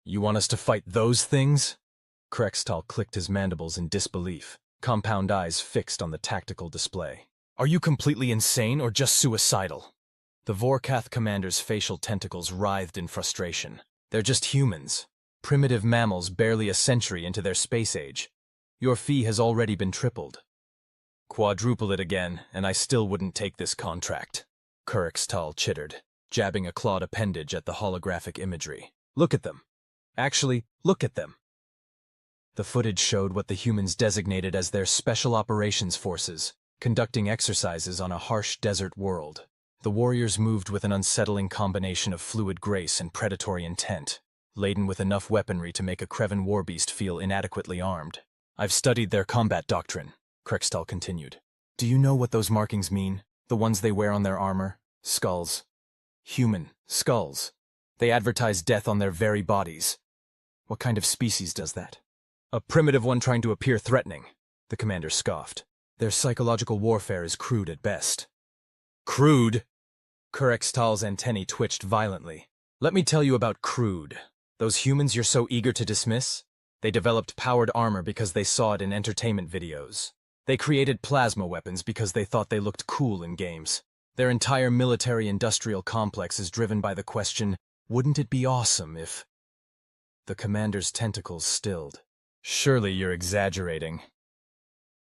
You want us to fight those things? Krextal clicked his mandibles in disbelief, compound eyes fixed on the tactical display. Are you completely insane or just suicidal? The Vorkath commander's facial tentacles writhed in frustration. They're just humans. Primitive mammals barely a century into their space age. Your fee has already been tripled. Quadruple it again, and I still wouldn't take this contract, Krextal chittered, jabbing a clawed appendage at the holographic imagery. Look at them. Actually, look at them. The footage showed what the humans designated as their Special Operations Forces, conducting exercises on a harsh desert world. The warriors moved with an unsettling combination of fluid grace and predatory intent, laden with enough weaponry to make a Krevan warbeast feel inadequately armed. I've studied their combat doctrine, Krextal continued. Do you know what those markings mean? The ones they wear on their armor? Skulls. Human skulls. They advertise death on their very bodies. What kind of species does that? A primitive one trying to appear threatening, the commander scoffed. Their psychological warfare is crude at best. Crude? Krextal's antennae twitched violently. Let me tell you about crude. Those humans you're so eager to dismiss? They developed powered armor because they saw it in entertainment videos. They created plasma weapons because they thought they looked cool in games. Their entire military-industrial complex is driven by the question, wouldn't it be awesome if... The commander's tentacles stilled. Surely you're exaggerating.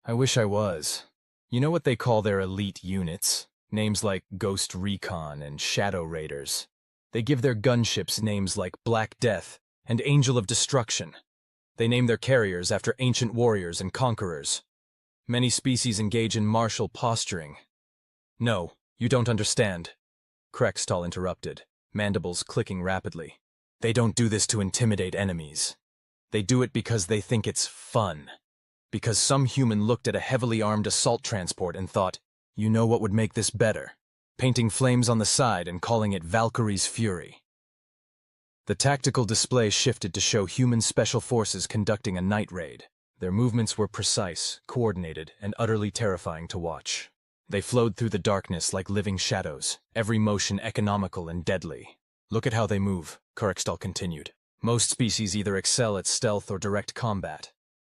I wish I was. You know what they call their elite units? Names like Ghost Recon and Shadow Raiders. They give their gunships names like Black Death and Angel of Destruction. They name their carriers after ancient warriors and conquerors. Many species engage in martial posturing. No, you don't understand, Krextal interrupted, mandibles clicking rapidly. They don't do this to intimidate enemies. They do it because they think it's fun. Because some human looked at a heavily armed assault transport and thought, you know what would make this better? Painting flames on the side and calling it Valkyrie's Fury. The tactical display shifted to show human special forces conducting a night raid. Their movements were precise, coordinated, and utterly terrifying to watch. They flowed through the darkness like living shadows, every motion economical and deadly. Look at how they move, Krextal continued. Most species either excel at stealth or direct combat.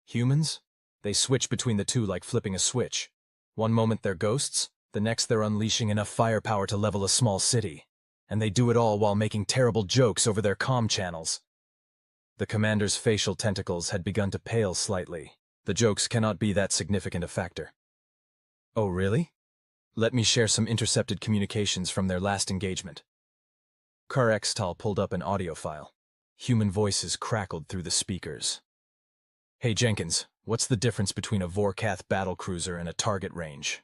Humans? They switch between the two like flipping a switch. One moment they're ghosts, the next they're unleashing enough firepower to level a small city. And they do it all while making terrible jokes over their comm channels. The commander's facial tentacles had begun to pale slightly. The jokes cannot be that significant a factor. Oh, really? Let me share some intercepted communications from their last engagement. Krextal pulled up an audio file. Human voices crackled through the speakers. Hey Jenkins, what's the difference between a Vorkath battlecruiser and a target range?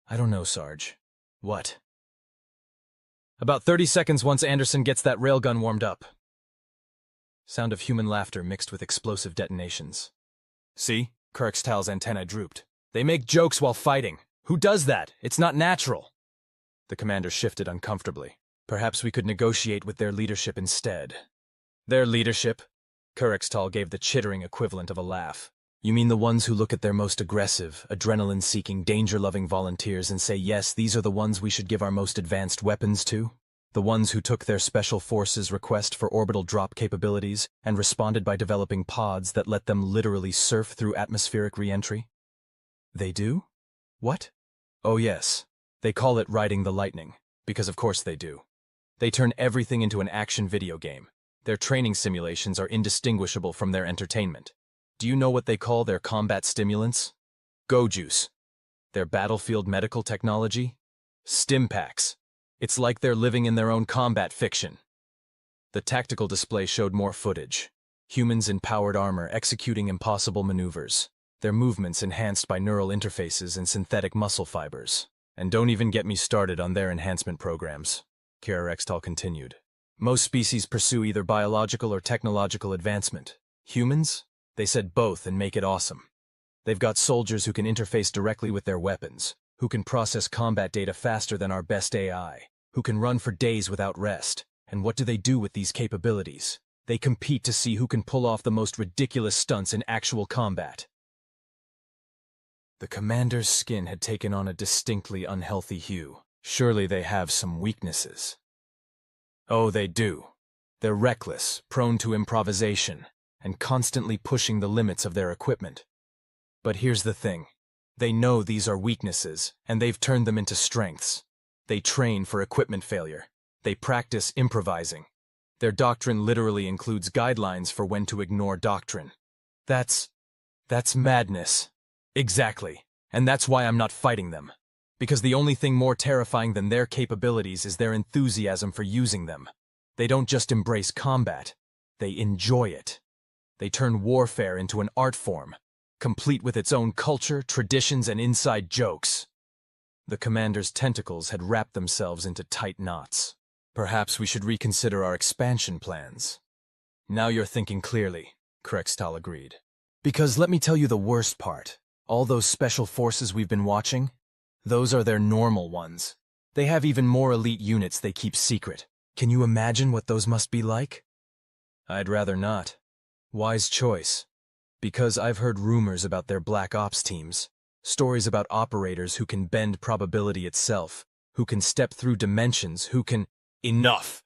I don't know, Sarge. What? About 30 seconds once Anderson gets that railgun warmed up. Sound of human laughter mixed with explosive detonations. See? Krextal's antennae drooped. They make jokes while fighting. Who does that? It's not natural. The commander shifted uncomfortably. Perhaps we could negotiate with their leadership instead. Their leadership? Krextal gave the chittering equivalent of a laugh. You mean the ones who look at their most aggressive, adrenaline-seeking, danger-loving volunteers and say, yes, these are the ones we should give our most advanced weapons to? The ones who took their special forces' request for orbital drop capabilities and responded by developing pods that let them literally surf through atmospheric re-entry? They do? What? Oh yes. They call it riding the lightning, because of course they do. They turn everything into an action video game. Their training simulations are indistinguishable from their entertainment. Do you know what they call their combat stimulants? Go juice. Their battlefield medical technology? Stim packs. It's like they're living in their own combat fiction. The tactical display showed more footage. Humans in powered armor executing impossible maneuvers. Their movements enhanced by neural interfaces and synthetic muscle fibers. And don't even get me started on their enhancement programs, Krextal continued. Most species pursue either biological or technological advancement. Humans? They said both and make it awesome. They've got soldiers who can interface directly with their weapons, who can process combat data faster than our best AI, who can run for days without rest. And what do they do with these capabilities? They compete to see who can pull off the most ridiculous stunts in actual combat. The commander's skin had taken on a distinctly unhealthy hue. Surely they have some weaknesses. Oh, they do. They're reckless, prone to improvisation, and constantly pushing the limits of their equipment. But here's the thing. They know these are weaknesses, and they've turned them into strengths. They train for equipment failure. They practice improvising. Their doctrine literally includes guidelines for when to ignore doctrine. That's madness. Exactly. And that's why I'm not fighting them. Because the only thing more terrifying than their capabilities is their enthusiasm for using them. They don't just embrace combat. They enjoy it. They turn warfare into an art form, complete with its own culture, traditions, and inside jokes. The commander's tentacles had wrapped themselves into tight knots. Perhaps we should reconsider our expansion plans. Now you're thinking clearly, Krextal agreed. Because let me tell you the worst part. All those special forces we've been watching, those are their normal ones. They have even more elite units they keep secret. Can you imagine what those must be like? I'd rather not. Wise choice. Because I've heard rumors about their Black Ops teams. Stories about operators who can bend probability itself, who can step through dimensions, who can... Enough!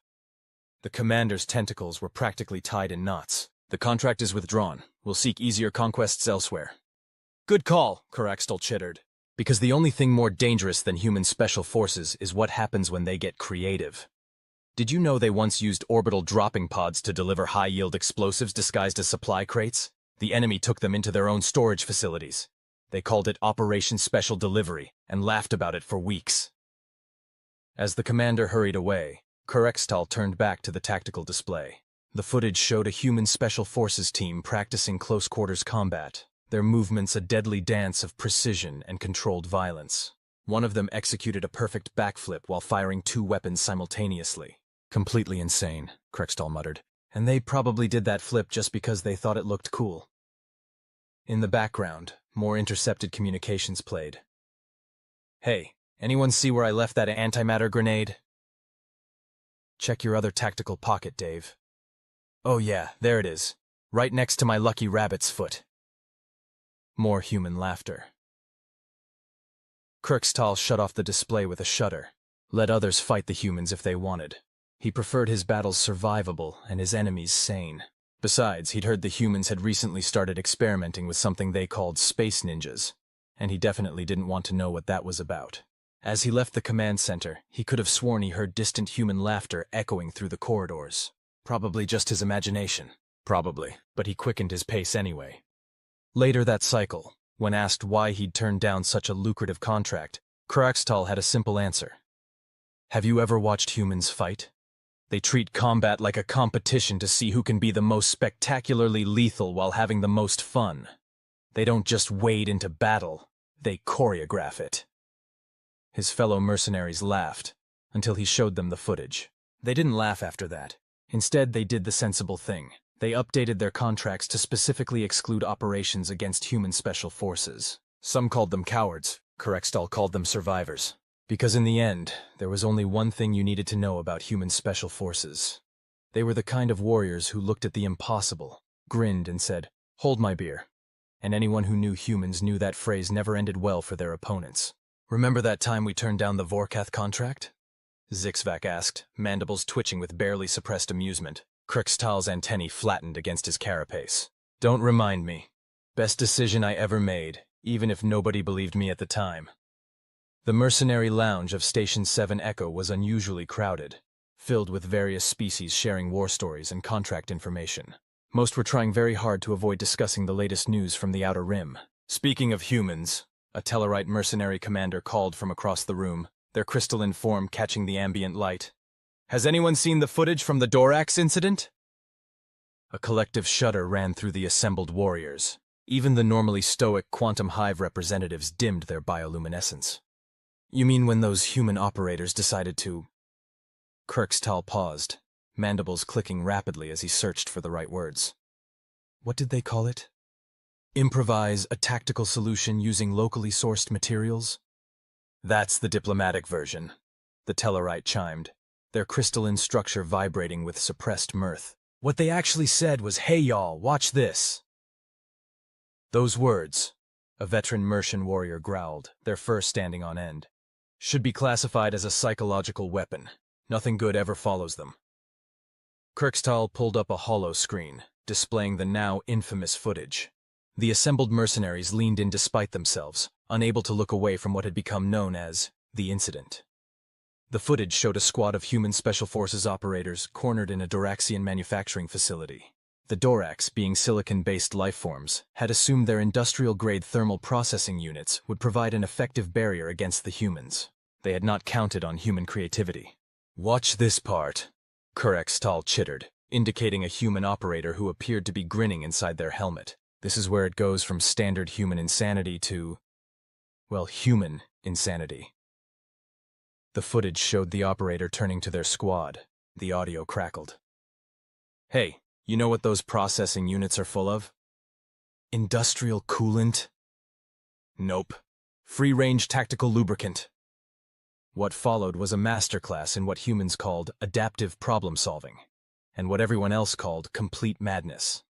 The commander's tentacles were practically tied in knots. The contract is withdrawn. We'll seek easier conquests elsewhere. Good call, Karaxtal chittered. Because the only thing more dangerous than human special forces is what happens when they get creative. Did you know they once used orbital dropping pods to deliver high-yield explosives disguised as supply crates? The enemy took them into their own storage facilities. They called it Operation Special Delivery and laughed about it for weeks. As the commander hurried away, Karaxtal turned back to the tactical display. The footage showed a human special forces team practicing close-quarters combat, their movements a deadly dance of precision and controlled violence. One of them executed a perfect backflip while firing 2 weapons simultaneously. Completely insane, Krextal muttered. And they probably did that flip just because they thought it looked cool. In the background, more intercepted communications played. Hey, anyone see where I left that antimatter grenade? Check your other tactical pocket, Dave. Oh yeah, there it is. Right next to my lucky rabbit's foot. More human laughter. Krextal shut off the display with a shudder. Let others fight the humans if they wanted. He preferred his battles survivable and his enemies sane. Besides, he'd heard the humans had recently started experimenting with something they called space ninjas, and he definitely didn't want to know what that was about. As he left the command center, he could have sworn he heard distant human laughter echoing through the corridors. Probably just his imagination. Probably, but he quickened his pace anyway. Later that cycle, when asked why he'd turned down such a lucrative contract, Krextal had a simple answer. Have you ever watched humans fight? They treat combat like a competition to see who can be the most spectacularly lethal while having the most fun. They don't just wade into battle, they choreograph it. His fellow mercenaries laughed, until he showed them the footage. They didn't laugh after that. Instead, they did the sensible thing. They updated their contracts to specifically exclude operations against human special forces. Some called them cowards. Krextal called them survivors. Because in the end, there was only one thing you needed to know about human special forces. They were the kind of warriors who looked at the impossible, grinned and said, "Hold my beer." And anyone who knew humans knew that phrase never ended well for their opponents. Remember that time we turned down the Vorkath contract? Zixvac asked, mandibles twitching with barely suppressed amusement. Krextal's antennae flattened against his carapace. Don't remind me. Best decision I ever made, even if nobody believed me at the time. The mercenary lounge of Station 7 Echo was unusually crowded, filled with various species sharing war stories and contract information. Most were trying very hard to avoid discussing the latest news from the Outer Rim. Speaking of humans, a Tellarite mercenary commander called from across the room, their crystalline form catching the ambient light. Has anyone seen the footage from the Dorax incident? A collective shudder ran through the assembled warriors. Even the normally stoic Quantum Hive representatives dimmed their bioluminescence. You mean when those human operators decided to... Krextal paused, mandibles clicking rapidly as he searched for the right words. What did they call it? Improvise a tactical solution using locally sourced materials? That's the diplomatic version, the Tellarite chimed, their crystalline structure vibrating with suppressed mirth. What they actually said was, "Hey y'all, watch this." Those words, a veteran Mercian warrior growled, their fur standing on end, should be classified as a psychological weapon. Nothing good ever follows them. Kirkstal pulled up a hollow screen, displaying the now infamous footage. The assembled mercenaries leaned in despite themselves, unable to look away from what had become known as the incident. The footage showed a squad of human special forces operators cornered in a Doraxian manufacturing facility. The Dorax, being silicon-based lifeforms, had assumed their industrial-grade thermal processing units would provide an effective barrier against the humans. They had not counted on human creativity. "Watch this part," Kirkstal chittered, indicating a human operator who appeared to be grinning inside their helmet. This is where it goes from standard human insanity to, well, human insanity. The footage showed the operator turning to their squad. The audio crackled. "Hey, you know what those processing units are full of? Industrial coolant? Nope. Free-range tactical lubricant." What followed was a masterclass in what humans called adaptive problem-solving, and what everyone else called complete madness.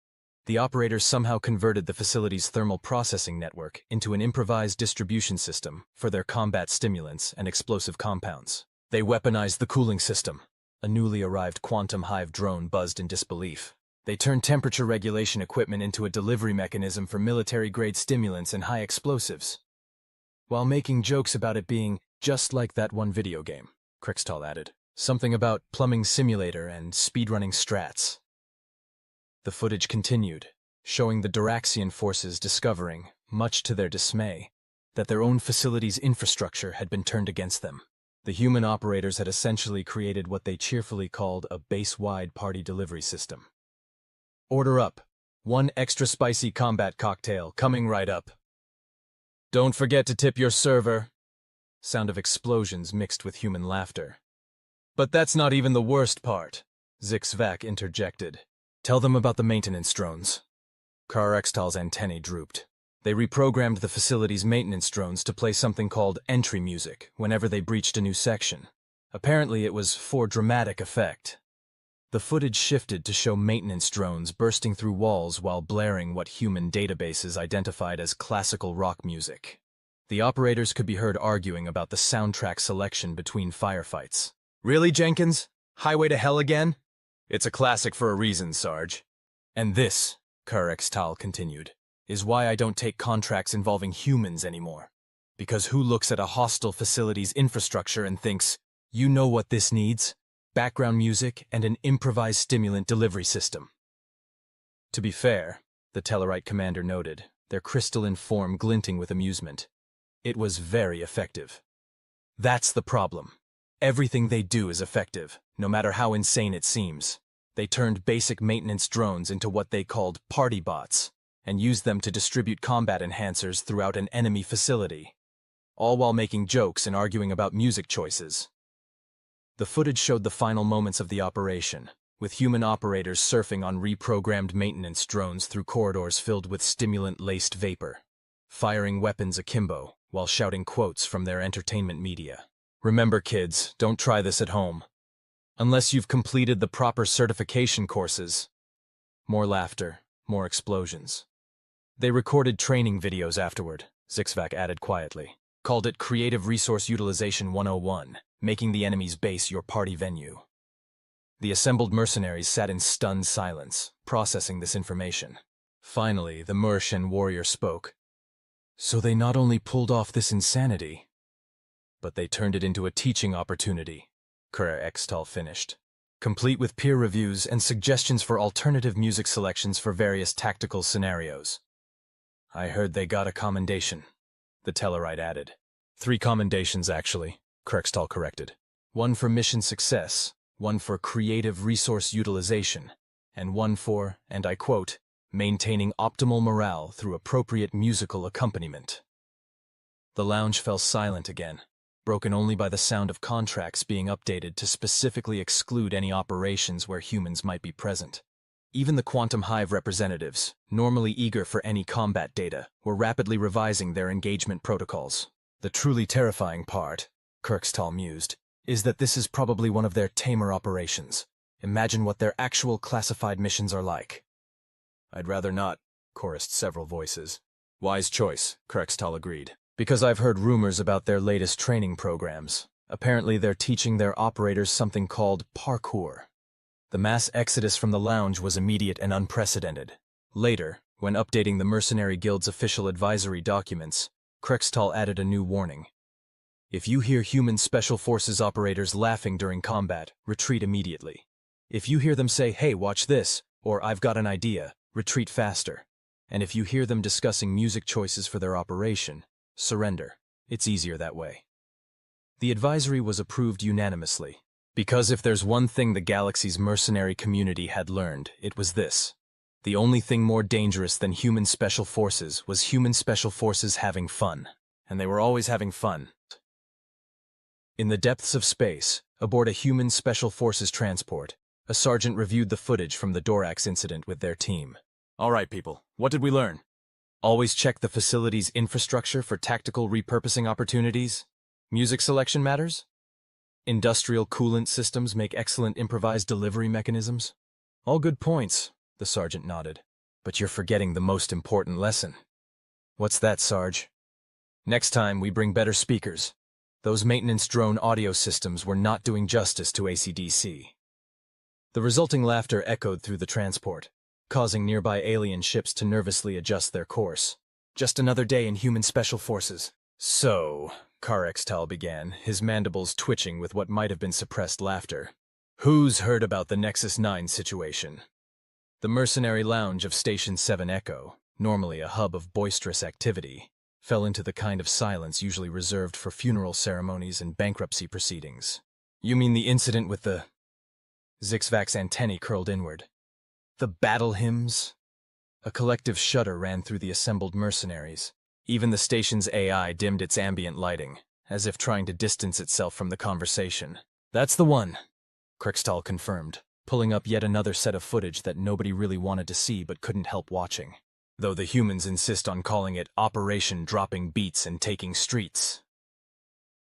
The operators somehow converted the facility's thermal processing network into an improvised distribution system for their combat stimulants and explosive compounds. They weaponized the cooling system. A newly arrived quantum hive drone buzzed in disbelief. They turned temperature regulation equipment into a delivery mechanism for military-grade stimulants and high explosives, while making jokes about it being just like that one video game, Kirkstal added. Something about plumbing simulator and speedrunning strats. The footage continued, showing the Doraxian forces discovering, much to their dismay, that their own facility's infrastructure had been turned against them. The human operators had essentially created what they cheerfully called a base-wide party delivery system. "Order up. 1 extra spicy combat cocktail, coming right up. Don't forget to tip your server." Sound of explosions mixed with human laughter. "But that's not even the worst part," Zixvac interjected. "Tell them about the maintenance drones." Kirkstal's antennae drooped. They reprogrammed the facility's maintenance drones to play something called entry music whenever they breached a new section. Apparently it was for dramatic effect. The footage shifted to show maintenance drones bursting through walls while blaring what human databases identified as classical rock music. The operators could be heard arguing about the soundtrack selection between firefights. "Really, Jenkins? Highway to Hell again? It's a classic for a reason, Sarge. And this," Kirkstal continued, "is why I don't take contracts involving humans anymore. Because who looks at a hostile facility's infrastructure and thinks, you know what this needs? Background music and an improvised stimulant delivery system." To be fair, the Tellarite commander noted, their crystalline form glinting with amusement, it was very effective. That's the problem. Everything they do is effective, no matter how insane it seems. They turned basic maintenance drones into what they called party bots, and used them to distribute combat enhancers throughout an enemy facility, all while making jokes and arguing about music choices. The footage showed the final moments of the operation, with human operators surfing on reprogrammed maintenance drones through corridors filled with stimulant-laced vapor, firing weapons akimbo while shouting quotes from their entertainment media. "Remember, kids, don't try this at home. Unless you've completed the proper certification courses." More laughter, more explosions. "They recorded training videos afterward," Zixvac added quietly. "Called it Creative Resource Utilization 101, making the enemy's base your party venue." The assembled mercenaries sat in stunned silence, processing this information. Finally, the Mercian warrior spoke. "So they not only pulled off this insanity, but they turned it into a teaching opportunity," Kirkstal finished, "complete with peer reviews and suggestions for alternative music selections for various tactical scenarios." "I heard they got a commendation," the Tellarite added. "3 commendations, actually," Kirkstal corrected. "1 for mission success, 1 for creative resource utilization, and 1 for, and I quote, maintaining optimal morale through appropriate musical accompaniment." The lounge fell silent again, broken only by the sound of contracts being updated to specifically exclude any operations where humans might be present. Even the Quantum Hive representatives, normally eager for any combat data, were rapidly revising their engagement protocols. "The truly terrifying part," Kirkstal mused, "is that this is probably one of their tamer operations. Imagine what their actual classified missions are like." "I'd rather not," chorused several voices. "Wise choice," Kirkstal agreed. "Because I've heard rumors about their latest training programs. Apparently they're teaching their operators something called parkour." The mass exodus from the lounge was immediate and unprecedented. Later, when updating the Mercenary Guild's official advisory documents, Krextal added a new warning. If you hear human Special Forces operators laughing during combat, retreat immediately. If you hear them say, "Hey, watch this," or "I've got an idea," retreat faster. And if you hear them discussing music choices for their operation, surrender. It's easier that way. The advisory was approved unanimously, because if there's one thing the galaxy's mercenary community had learned, it was this. The only thing more dangerous than human special forces was human special forces having fun. And they were always having fun. In the depths of space, aboard a human special forces transport, a sergeant reviewed the footage from the Dorax incident with their team. All right, people, what did we learn? Always check the facility's infrastructure for tactical repurposing opportunities. Music selection matters. Industrial coolant systems make excellent improvised delivery mechanisms. All good points, the sergeant nodded. But you're forgetting the most important lesson. What's that, Sarge? Next time, we bring better speakers. Those maintenance drone audio systems were not doing justice to AC/DC. The resulting laughter echoed through the transport, causing nearby alien ships to nervously adjust their course. Just another day in human special forces. So, Krextal began, his mandibles twitching with what might have been suppressed laughter. Who's heard about the Nexus 9 situation? The mercenary lounge of Station 7 Echo, normally a hub of boisterous activity, fell into the kind of silence usually reserved for funeral ceremonies and bankruptcy proceedings. You mean the incident with the... Zixvac's antennae curled inward. The battle hymns? A collective shudder ran through the assembled mercenaries. Even the station's AI dimmed its ambient lighting, as if trying to distance itself from the conversation. That's the one, Krextal confirmed, pulling up yet another set of footage that nobody really wanted to see but couldn't help watching. Though the humans insist on calling it Operation Dropping Beats and Taking Streets.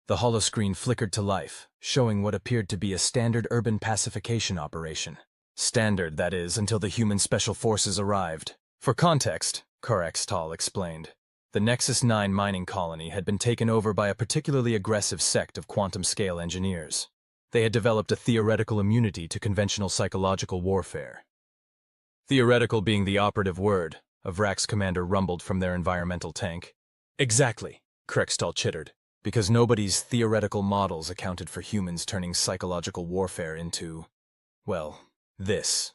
The holoscreen flickered to life, showing what appeared to be a standard urban pacification operation. Standard, that is, until the human special forces arrived. For context, Krextal explained, the Nexus 9 mining colony had been taken over by a particularly aggressive sect of quantum-scale engineers. They had developed a theoretical immunity to conventional psychological warfare. Theoretical being the operative word, a Vrax commander rumbled from their environmental tank. Exactly, Krextal chittered, because nobody's theoretical models accounted for humans turning psychological warfare into, well, this.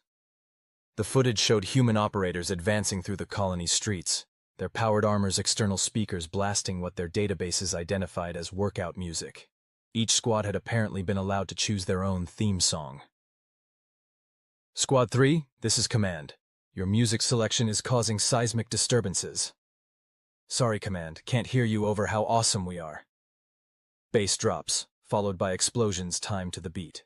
The footage showed human operators advancing through the colony's streets, their powered armor's external speakers blasting what their databases identified as workout music. Each squad had apparently been allowed to choose their own theme song. Squad 3, this is Command. Your music selection is causing seismic disturbances. Sorry, Command, can't hear you over how awesome we are. Bass drops, followed by explosions timed to the beat.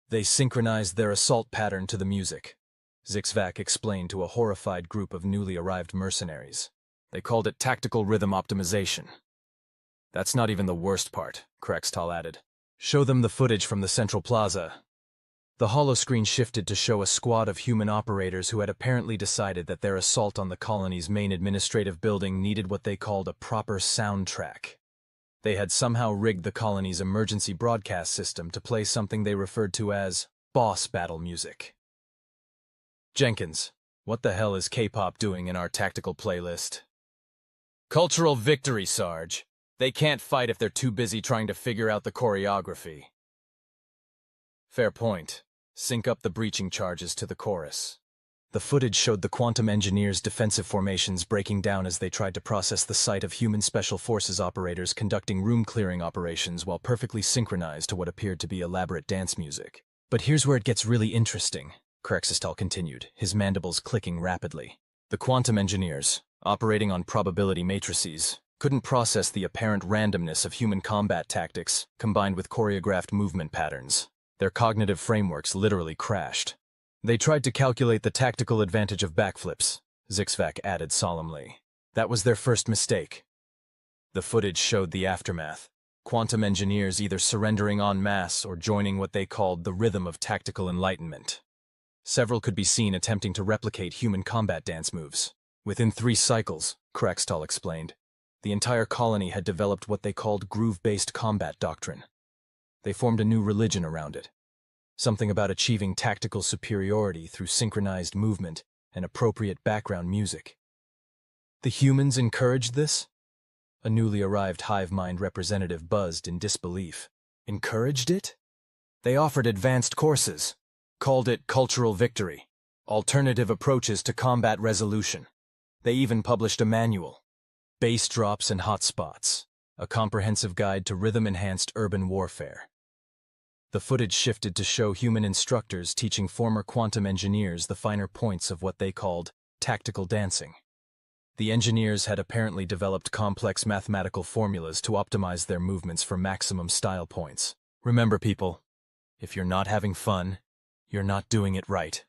They synchronized their assault pattern to the music, Zixvac explained to a horrified group of newly arrived mercenaries. They called it tactical rhythm optimization. That's not even the worst part, Krextal added. Show them the footage from the central plaza. The holoscreen shifted to show a squad of human operators who had apparently decided that their assault on the colony's main administrative building needed what they called a proper soundtrack. They had somehow rigged the colony's emergency broadcast system to play something they referred to as boss battle music. Jenkins, what the hell is K-pop doing in our tactical playlist? Cultural victory, Sarge. They can't fight if they're too busy trying to figure out the choreography. Fair point. Sync up the breaching charges to the chorus. The footage showed the quantum engineers' defensive formations breaking down as they tried to process the sight of human special forces operators conducting room-clearing operations while perfectly synchronized to what appeared to be elaborate dance music. But here's where it gets really interesting, Krextal continued, his mandibles clicking rapidly. The quantum engineers, operating on probability matrices, couldn't process the apparent randomness of human combat tactics combined with choreographed movement patterns. Their cognitive frameworks literally crashed. They tried to calculate the tactical advantage of backflips, Zixvac added solemnly. That was their first mistake. The footage showed the aftermath. Quantum engineers either surrendering en masse or joining what they called the rhythm of tactical enlightenment. Several could be seen attempting to replicate human combat dance moves. Within 3 cycles, Krextal explained, the entire colony had developed what they called groove-based combat doctrine. They formed a new religion around it. Something about achieving tactical superiority through synchronized movement and appropriate background music. The humans encouraged this? A newly arrived hive mind representative buzzed in disbelief. Encouraged it? They offered advanced courses, called it cultural victory, alternative approaches to combat resolution. They even published a manual, Bass Drops and Hotspots, a comprehensive guide to rhythm-enhanced urban warfare. The footage shifted to show human instructors teaching former quantum engineers the finer points of what they called tactical dancing. The engineers had apparently developed complex mathematical formulas to optimize their movements for maximum style points. Remember, people, if you're not having fun, you're not doing it right.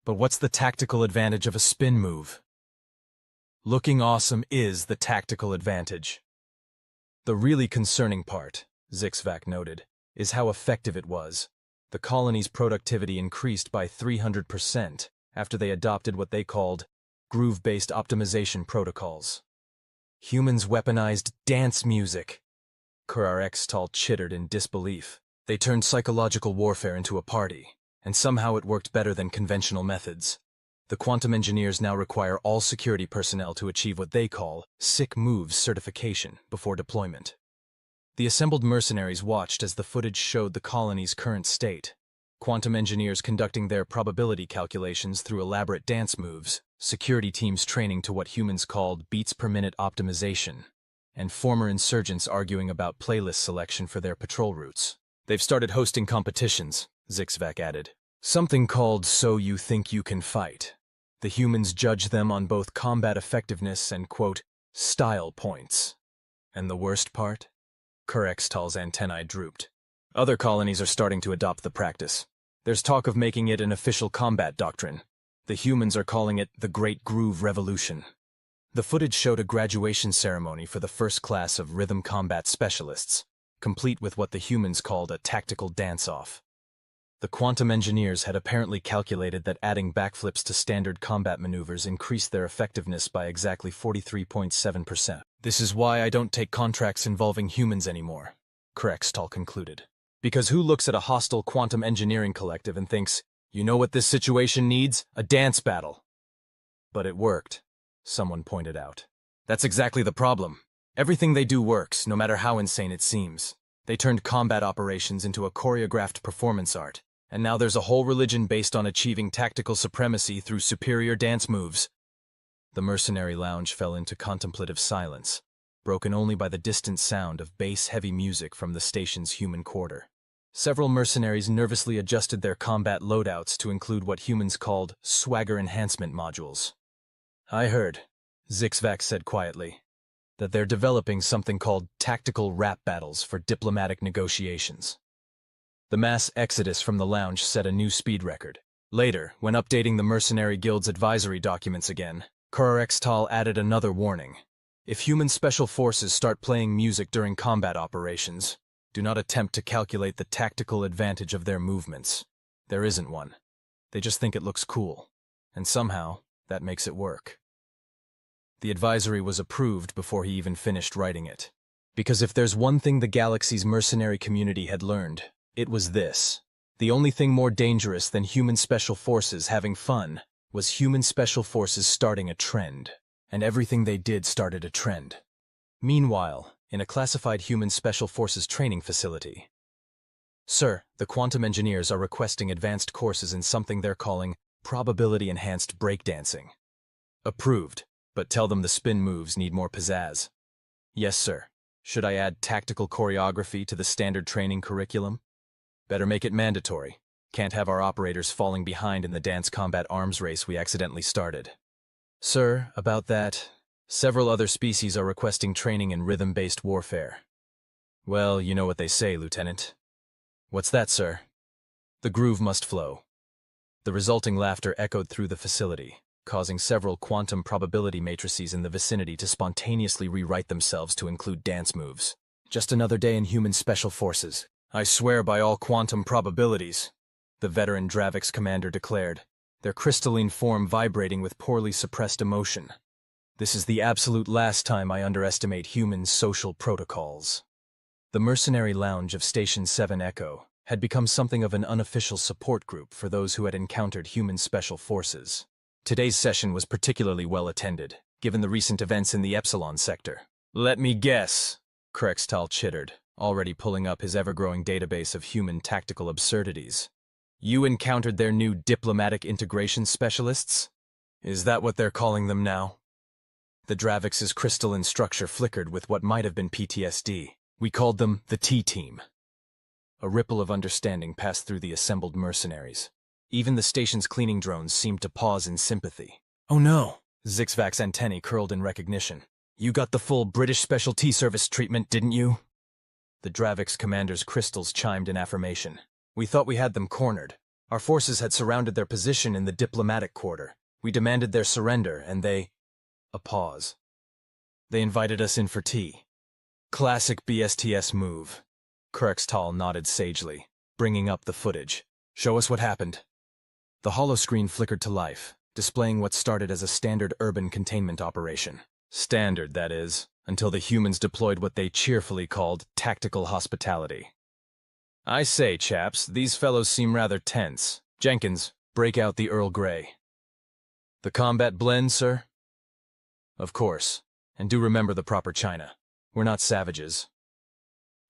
But what's the tactical advantage of a spin move? Looking awesome is the tactical advantage. The really concerning part, Zixvac noted, is how effective it was. The colony's productivity increased by 300% after they adopted what they called groove-based optimization protocols. Humans weaponized dance music. Kurarextal chittered in disbelief. They turned psychological warfare into a party, and somehow it worked better than conventional methods. The quantum engineers now require all security personnel to achieve what they call sick moves certification before deployment. The assembled mercenaries watched as the footage showed the colony's current state. Quantum engineers conducting their probability calculations through elaborate dance moves, security teams training to what humans called beats per minute optimization, and former insurgents arguing about playlist selection for their patrol routes. They've started hosting competitions, Zixvac added. Something called So You Think You Can Fight. The humans judge them on both combat effectiveness and, quote, style points. And the worst part? Kurextal's antennae drooped. Other colonies are starting to adopt the practice. There's talk of making it an official combat doctrine. The humans are calling it the Great Groove Revolution. The footage showed a graduation ceremony for the first class of rhythm combat specialists, complete with what the humans called a tactical dance-off. The quantum engineers had apparently calculated that adding backflips to standard combat maneuvers increased their effectiveness by exactly 43.7%. This is why I don't take contracts involving humans anymore, Kurextal concluded. Because who looks at a hostile quantum engineering collective and thinks, you know what this situation needs? A dance battle. But it worked, someone pointed out. That's exactly the problem. Everything they do works, no matter how insane it seems. They turned combat operations into a choreographed performance art. And now there's a whole religion based on achieving tactical supremacy through superior dance moves. The mercenary lounge fell into contemplative silence, broken only by the distant sound of bass-heavy music from the station's human quarter. Several mercenaries nervously adjusted their combat loadouts to include what humans called swagger enhancement modules. I heard, Zixvac said quietly, that they're developing something called tactical rap battles for diplomatic negotiations. The mass exodus from the lounge set a new speed record. Later, when updating the Mercenary Guild's advisory documents again, Kurarextal added another warning. If human special forces start playing music during combat operations, do not attempt to calculate the tactical advantage of their movements. There isn't one. They just think it looks cool. And somehow, that makes it work. The advisory was approved before he even finished writing it. Because if there's one thing the galaxy's mercenary community had learned, it was this. The only thing more dangerous than human special forces having fun was human special forces starting a trend. And everything they did started a trend. Meanwhile, in a classified human special forces training facility. Sir, the quantum engineers are requesting advanced courses in something they're calling probability-enhanced breakdancing. Approved, but tell them the spin moves need more pizzazz. Yes, sir. Should I add tactical choreography to the standard training curriculum? Better make it mandatory. Can't have our operators falling behind in the dance combat arms race we accidentally started. Sir, about that, several other species are requesting training in rhythm-based warfare. Well, you know what they say, Lieutenant. What's that, sir? The groove must flow. The resulting laughter echoed through the facility, causing several quantum probability matrices in the vicinity to spontaneously rewrite themselves to include dance moves. Just another day in human special forces. I swear by all quantum probabilities, the veteran Dravix commander declared, their crystalline form vibrating with poorly suppressed emotion. This is the absolute last time I underestimate human social protocols. The mercenary lounge of Station 7 Echo had become something of an unofficial support group for those who had encountered human special forces. Today's session was particularly well attended, given the recent events in the Epsilon sector. "Let me guess," Krextal chittered, already pulling up his ever-growing database of human tactical absurdities. "You encountered their new diplomatic integration specialists? Is that what they're calling them now?" The Dravix's crystalline structure flickered with what might have been PTSD. "We called them the T-Team." A ripple of understanding passed through the assembled mercenaries. Even the station's cleaning drones seemed to pause in sympathy. "Oh no!" Zixvac's antennae curled in recognition. "You got the full British Special T-Service treatment, didn't you?" The Dravix commander's crystals chimed in affirmation. "We thought we had them cornered. Our forces had surrounded their position in the diplomatic quarter. We demanded their surrender, and they—" A pause. "They invited us in for tea." "Classic BSTS move." Krextal nodded sagely, bringing up the footage. "Show us what happened." The holoscreen flickered to life, displaying what started as a standard urban containment operation. Standard, that is, until the humans deployed what they cheerfully called tactical hospitality. "I say, chaps, these fellows seem rather tense. Jenkins, break out the Earl Grey." "The combat blend, sir?" "Of course. And do remember the proper china. We're not savages."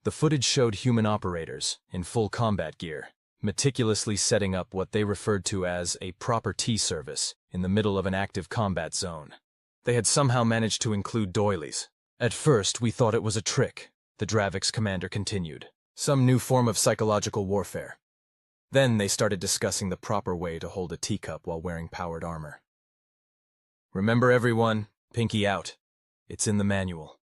The footage showed human operators, in full combat gear, meticulously setting up what they referred to as a proper T-service in the middle of an active combat zone. They had somehow managed to include doilies. "At first, we thought it was a trick," the Dravix commander continued. "Some new form of psychological warfare. Then they started discussing the proper way to hold a teacup while wearing powered armor. Remember, everyone, pinky out. It's in the manual."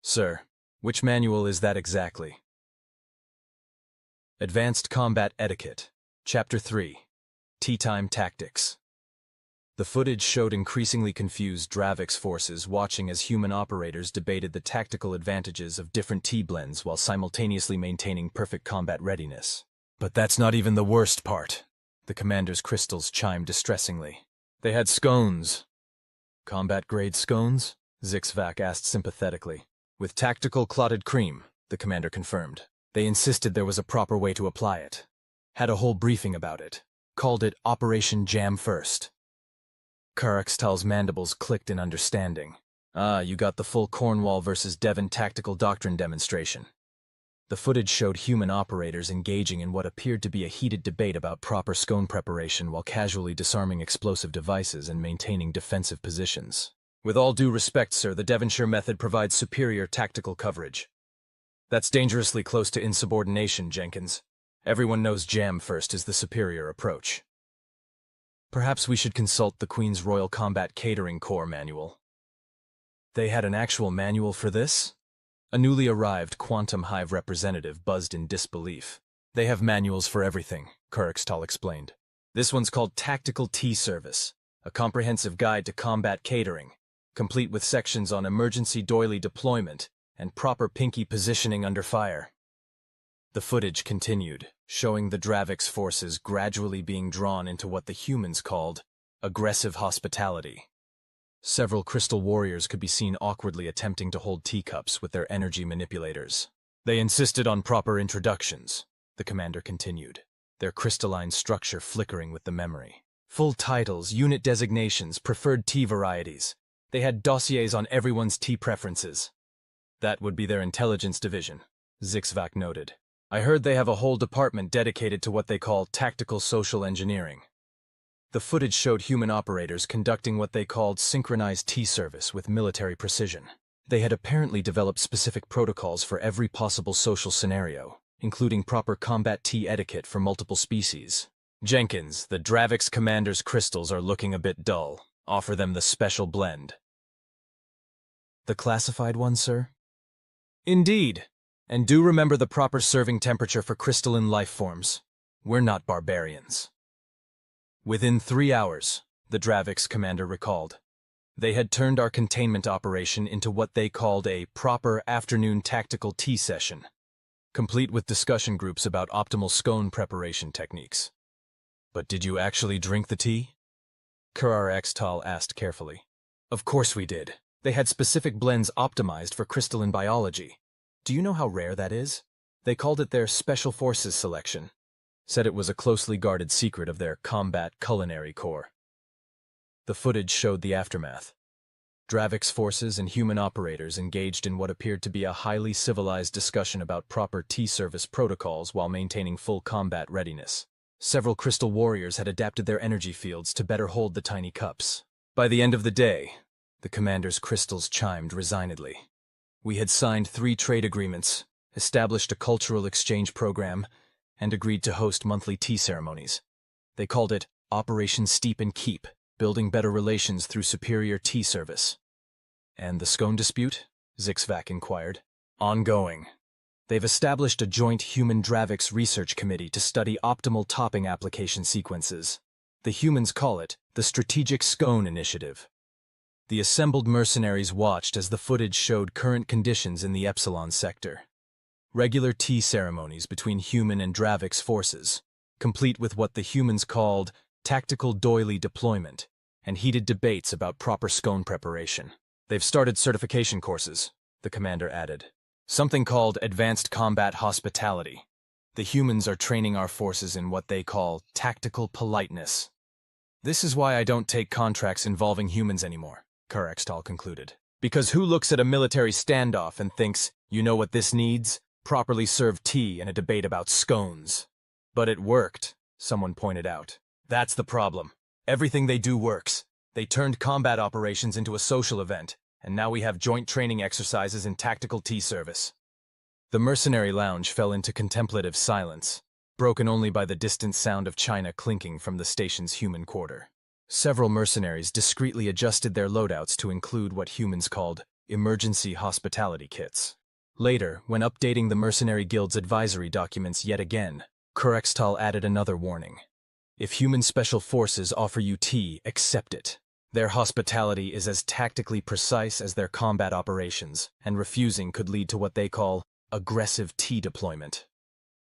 "Sir, which manual is that exactly?" Advanced Combat Etiquette, Chapter 3, Tea Time Tactics. The footage showed increasingly confused Dravix forces watching as human operators debated the tactical advantages of different tea blends while simultaneously maintaining perfect combat readiness. "But that's not even the worst part," the commander's crystals chimed distressingly. "They had scones." "Combat-grade scones?" Zixvac asked sympathetically. "With tactical clotted cream," the commander confirmed. "They insisted there was a proper way to apply it. Had a whole briefing about it. Called it Operation Jam First." Krextal's mandibles clicked in understanding. "Ah, you got the full Cornwall versus Devon tactical doctrine demonstration." The footage showed human operators engaging in what appeared to be a heated debate about proper scone preparation while casually disarming explosive devices and maintaining defensive positions. "With all due respect, sir, the Devonshire method provides superior tactical coverage." "That's dangerously close to insubordination, Jenkins. Everyone knows Jam First is the superior approach." "Perhaps we should consult the Queen's Royal Combat Catering Corps manual." "They had an actual manual for this?" A newly arrived Quantum Hive representative buzzed in disbelief. "They have manuals for everything," Krextal explained. "This one's called Tactical Tea Service, a comprehensive guide to combat catering, complete with sections on emergency doily deployment and proper pinky positioning under fire." The footage continued, showing the Dravix forces gradually being drawn into what the humans called aggressive hospitality. Several crystal warriors could be seen awkwardly attempting to hold teacups with their energy manipulators. "They insisted on proper introductions," the commander continued, their crystalline structure flickering with the memory. "Full titles, unit designations, preferred tea varieties. They had dossiers on everyone's tea preferences." "That would be their intelligence division," Zixvac noted. "I heard they have a whole department dedicated to what they call tactical social engineering." The footage showed human operators conducting what they called synchronized tea service with military precision. They had apparently developed specific protocols for every possible social scenario, including proper combat tea etiquette for multiple species. "Jenkins, the Dravix commander's crystals are looking a bit dull. Offer them the special blend." "The classified one, sir?" "Indeed. And do remember the proper serving temperature for crystalline life forms. We're not barbarians." Within 3 hours, the Dravix commander recalled, they had turned our containment operation into what they called a proper afternoon tactical tea session, complete with discussion groups about optimal scone preparation techniques. "But did you actually drink the tea?" Krextal asked carefully. "Of course we did. They had specific blends optimized for crystalline biology. Do you know how rare that is? They called it their Special Forces selection. Said it was a closely guarded secret of their combat culinary corps. The footage showed the aftermath. Dravik's forces and human operators engaged in what appeared to be a highly civilized discussion about proper T-service protocols while maintaining full combat readiness. Several crystal warriors had adapted their energy fields to better hold the tiny cups. By the end of the day, the commander's crystals chimed resignedly. We had signed 3 trade agreements, established a cultural exchange program, and agreed to host monthly tea ceremonies. They called it Operation Steep and Keep, building better relations through superior tea service. And the scone dispute? Zixvac inquired. Ongoing. They've established a joint human Dravik's research committee to study optimal topping application sequences. The humans call it the Strategic Scone Initiative. The assembled mercenaries watched as the footage showed current conditions in the Epsilon sector. Regular tea ceremonies between human and Dravik's forces, complete with what the humans called tactical doily deployment, and heated debates about proper scone preparation. They've started certification courses, the commander added. Something called Advanced Combat Hospitality. The humans are training our forces in what they call tactical politeness. This is why I don't take contracts involving humans anymore, Kurextal concluded. Because who looks at a military standoff and thinks, you know what this needs? Properly served tea and a debate about scones. But it worked, someone pointed out. That's the problem. Everything they do works. They turned combat operations into a social event, and now we have joint training exercises in tactical tea service. The mercenary lounge fell into contemplative silence, broken only by the distant sound of china clinking from the station's human quarter. Several mercenaries discreetly adjusted their loadouts to include what humans called emergency hospitality kits. Later, when updating the Mercenary Guild's advisory documents yet again, Kurextal added another warning. If human special forces offer you tea, accept it. Their hospitality is as tactically precise as their combat operations, and refusing could lead to what they call aggressive tea deployment.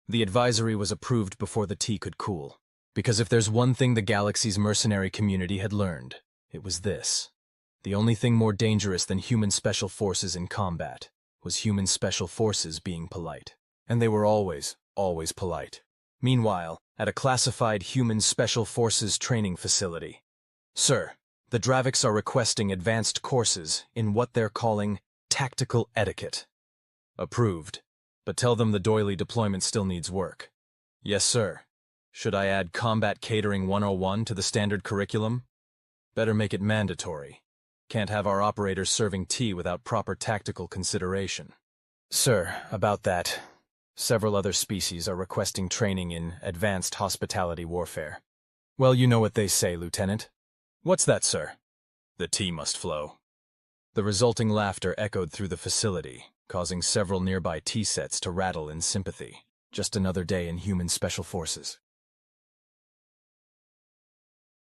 The advisory was approved before the tea could cool, because if there's one thing the galaxy's mercenary community had learned, it was this. The only thing more dangerous than human special forces in combat was human special forces being polite. And they were always polite. Meanwhile, at a classified human special forces training facility. Sir, the Draviks are requesting advanced courses in what they're calling tactical etiquette. Approved. But tell them the doily deployment still needs work. Yes, sir. Should I add Combat Catering 101 to the standard curriculum? Better make it mandatory. Can't have our operators serving tea without proper tactical consideration. Sir, about that. Several other species are requesting training in advanced hospitality warfare. Well, you know what they say, Lieutenant. What's that, sir? The tea must flow. The resulting laughter echoed through the facility, causing several nearby tea sets to rattle in sympathy. Just another day in human special forces.